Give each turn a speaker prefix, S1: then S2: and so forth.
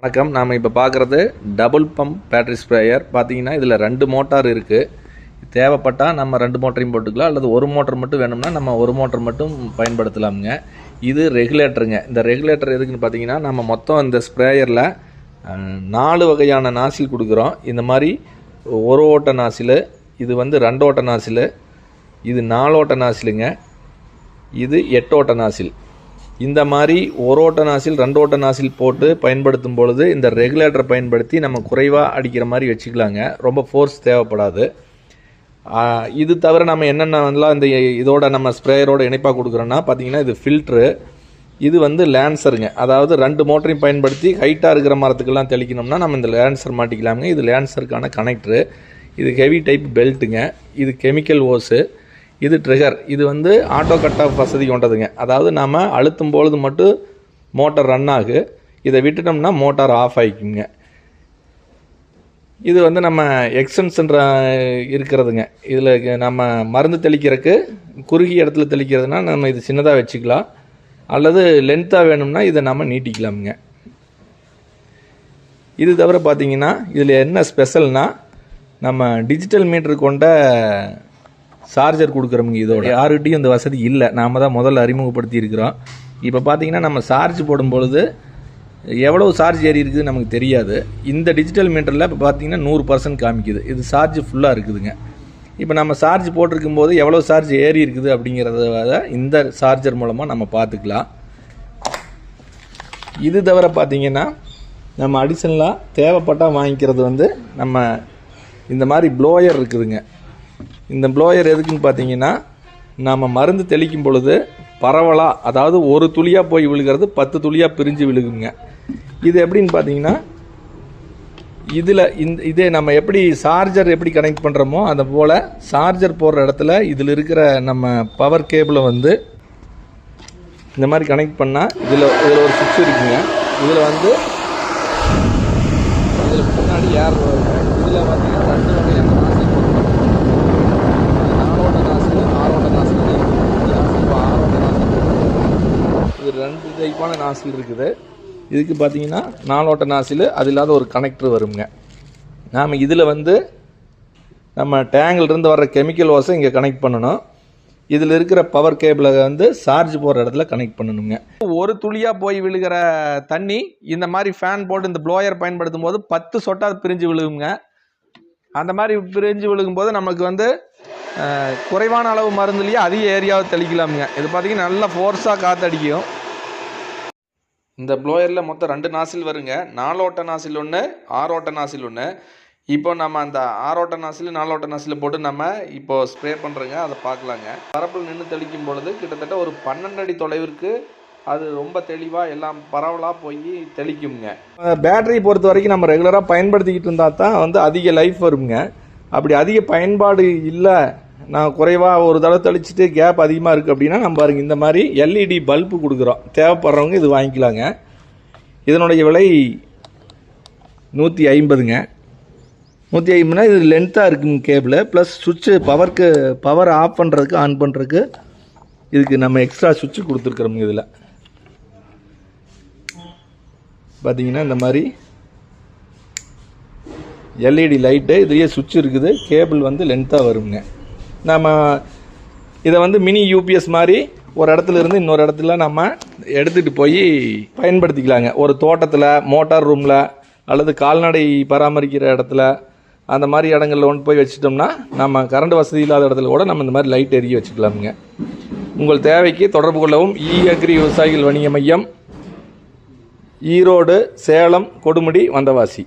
S1: வணக்கம். நாம் இப்போ பார்க்குறது டபுள் பம்ப் பேட்டரி ஸ்ப்ரேயர். பார்த்தீங்கன்னா இதில் 2 மோட்டார் இருக்குது. தேவைப்பட்டால் நம்ம 2 மோட்டரையும் போட்டுக்கலாம், அல்லது ஒரு மோட்டர் மட்டும் வேணும்னா நம்ம ஒரு மோட்டர் மட்டும் பயன்படுத்தலாமுங்க. இது ரெகுலேட்டருங்க. இந்த ரெகுலேட்டர் எதுக்குன்னு பார்த்தீங்கன்னா, நம்ம மொத்தம் இந்த ஸ்ப்ரேயரில் 4 வகையான நாசில் கொடுக்குறோம். இந்த மாதிரி ஒரு ஓட்ட நாசில், இது வந்து 2 ஓட்ட நாசில், இது 4 ஓட்ட நாசிலுங்க, இது 8 ஓட்ட நாசில். இந்த மாதிரி ஒரு ஓட்ட நாசில் 2 ஓட்ட நாசில் போட்டு பயன்படுத்தும் பொழுது இந்த ரெகுலேட்டரை பயன்படுத்தி நம்ம குறைவாக அடிக்கிற மாதிரி வச்சுக்கலாங்க. ரொம்ப ஃபோர்ஸ் தேவைப்படாது. இது தவிர நம்ம என்னென்னலாம் இந்த இதோட நம்ம ஸ்ப்ரேயரோட இணைப்பாக கொடுக்குறோன்னா பார்த்தீங்கன்னா, இது ஃபில்ட்ரு, இது வந்து லேன்சருங்க. அதாவது 2 மோட்டரையும் பயன்படுத்தி ஹைட்டாக இருக்கிற மரத்துக்கெல்லாம் தெளிக்கணும்னா நம்ம இந்த லேன்சர் மாட்டிக்கலாமுங்க. இது லேன்சருக்கான கனெக்டரு. இது ஹெவி டைப் பெல்ட்டுங்க. இது கெமிக்கல் ஓஸு. இது ட்ரிகர். இது வந்து ஆட்டோ கட் ஆஃப் வசதி கொண்டதுங்க. அதாவது நாம் அழுத்தும் பொழுது மட்டும் மோட்டார் ரன் ஆகு, இதை விட்டுட்டோம்னா மோட்டார் ஆஃப் ஆகிக்குங்க. இது வந்து நம்ம எக்ஸ்டென்ஷன் இருக்கிறதுங்க. இதில் நம்ம மருந்து தெளிக்கிறதுக்கு குறுகிய இடத்துல தெளிக்கிறதுனா நம்ம இது சின்னதாக வச்சுக்கலாம், அல்லது லென்த்தாக வேணும்னா இதை நம்ம நீட்டிக்கலாமுங்க. இது தவிர பார்த்திங்கன்னா இதில் என்ன ஸ்பெஷல்னால், நம்ம டிஜிட்டல் மீட்டர் கொண்ட சார்ஜர் கொடுக்குறோமுங்க. இதோட யாருக்கிட்டையும் இந்த வசதி இல்லை, நாம் தான் முதல்ல அறிமுகப்படுத்தி இருக்கிறோம். இப்போ பார்த்தீங்கன்னா நம்ம சார்ஜ் போடும்பொழுது எவ்வளோ சார்ஜ் ஏறி இருக்குது நமக்கு தெரியாது. இந்த டிஜிட்டல் மீட்டரில் இப்போ பார்த்தீங்கன்னா 100% காமிக்குது. இது சார்ஜ் ஃபுல்லாக இருக்குதுங்க. இப்போ நம்ம சார்ஜ் போட்டிருக்கும் போது எவ்வளோ சார்ஜ் ஏறி இருக்குது அப்படிங்கிறத இந்த சார்ஜர் மூலமாக நம்ம பார்த்துக்கலாம். இது தவிர பார்த்தீங்கன்னா நம்ம அடிஷனலாக தேவைப்பட்டால் வாங்கிக்கிறது வந்து நம்ம இந்த மாதிரி ப்ளோயர் இருக்குதுங்க. இந்த ப்ளோயர் எதுக்குன்னு பார்த்தீங்கன்னா, நம்ம மருந்து தெளிக்கும் பொழுது பரவலாக, அதாவது ஒரு துளியாக போய் விழுகிறது 10 துளியாக பிரிஞ்சு விழுகுங்க. இது எப்படின்னு பார்த்தீங்கன்னா, இதில் இதே நம்ம எப்படி சார்ஜர் எப்படி கனெக்ட் பண்ணுறோமோ அதை போல் சார்ஜர் போடுற இடத்துல இதில் இருக்கிற நம்ம பவர் கேபிளை வந்து இந்த மாதிரி கனெக்ட் பண்ணால் இதில் ஒரு சுவிட்ச் இருக்குங்க. இதில் வந்து இதில் முன்னாடி ஏர் இதில் பார்த்தீங்கன்னா 2 வகையான நாசில் போட்டுருக்கோம். 4 ஓட்ட நாசில், 6 ஓட்ட நாசில், 6 ஓட்ட நாசில். இது 2 டைப்பான நாசில் இருக்குது. இதுக்கு பார்த்தீங்கன்னா 4 ஓட்ட நாசில், அது இல்லாத ஒரு கனெக்டர் வருங்க. நாம் இதில் வந்து நம்ம டேங்கிலிருந்து வர்ற கெமிக்கல் ஓஸை இங்கே கனெக்ட் பண்ணணும். இதில் இருக்கிற பவர் கேபிளை வந்து சார்ஜ் போகிற இடத்துல கனெக்ட் பண்ணணுங்க. ஒரு துளியாக போய் விழுகிற தண்ணி இந்த மாதிரி ஃபேன் போட்டு இந்த ப்ளோயர் பயன்படுத்தும் போது 10 சொட்டாக பிரிஞ்சு விழுகுங்க. அந்த மாதிரி பிரிஞ்சு விழுகும்போது நமக்கு வந்து குறைவான அளவு மருந்துலேயே அதிக ஏரியாவை தெளிக்கலாமுங்க. இது பார்த்திங்கன்னா நல்லா ஃபோர்ஸாக காற்றடிக்கும். இந்த ப்ளோயரில் மொத்தம் 2 நாசில் வருங்க. 4 ஓட்ட நாசில் ஒன்று, 6 ஓட்ட நாசில் ஒன்று. இப்போ நம்ம அந்த 6 ஓட்ட நாசில், 4 ஓட்ட நாசில் போட்டு நம்ம இப்போது ஸ்ப்ரே பண்ணுறோங்க. அதை பார்க்கலாங்க. பரப்பில் நின்று தெளிக்கும் பொழுது கிட்டத்தட்ட ஒரு 12 அடி தொலைவிற்கு அது ரொம்ப தெளிவாக எல்லாம் பரவலாக போய் தெளிக்குங்க. பேட்டரி பொறுத்த வரைக்கும் நம்ம ரெகுலராக பயன்படுத்திக்கிட்டு இருந்தால் தான் வந்து அதிக லைஃப் வருங்க. அப்படி அதிக பயன்பாடு இல்லை, நான் குறைவாக ஒரு தடவை தெளிச்சுட்டு கேப் அதிகமாக இருக்குது அப்படின்னா நம்ம பாருங்கள் இந்த மாதிரி எல்இடி பல்பு கொடுக்குறோம். தேவைப்படுறவங்க இது வாங்கிக்கலாங்க. இதனுடைய விலை 150ங்க. 150னா இது லென்த்தாக இருக்குங்க கேபிள், ப்ளஸ் சுவிட்சு பவர் ஆஃப் பண்ணுறதுக்கு ஆன் பண்ணுறதுக்கு இதுக்கு நம்ம எக்ஸ்ட்ரா சுவிட்சு கொடுத்துருக்குறோங்க. இதில் பார்த்தீங்கன்னா இந்த மாதிரி எல்இடி லைட்டு, இதுலேயே சுவிட்ச் இருக்குது. கேபிள் வந்து லென்த்தாக வருங்க. நம்ம இதை வந்து மினி யூபிஎஸ் மாதிரி ஒரு இடத்துல இருந்து இன்னொரு இடத்துல நம்ம எடுத்துகிட்டு போய் பயன்படுத்திக்கலாங்க. ஒரு தோட்டத்தில், மோட்டார் ரூமில், அல்லது கால்நடை பராமரிக்கிற இடத்துல, அந்த மாதிரி இடங்களில் கொண்டு போய் வச்சிட்டோம்னா நம்ம கரண்ட் வசதி இல்லாத இடத்துல கூட நம்ம இந்த மாதிரி லைட் எரிய வச்சுக்கலாமுங்க. உங்கள் தேவைக்கு தொடர்பு கொள்ளவும். அக்ரி விவசாயிகள் வணிக மையம், ஈரோடு, சேலம், கொடுமுடி, வந்தவாசி.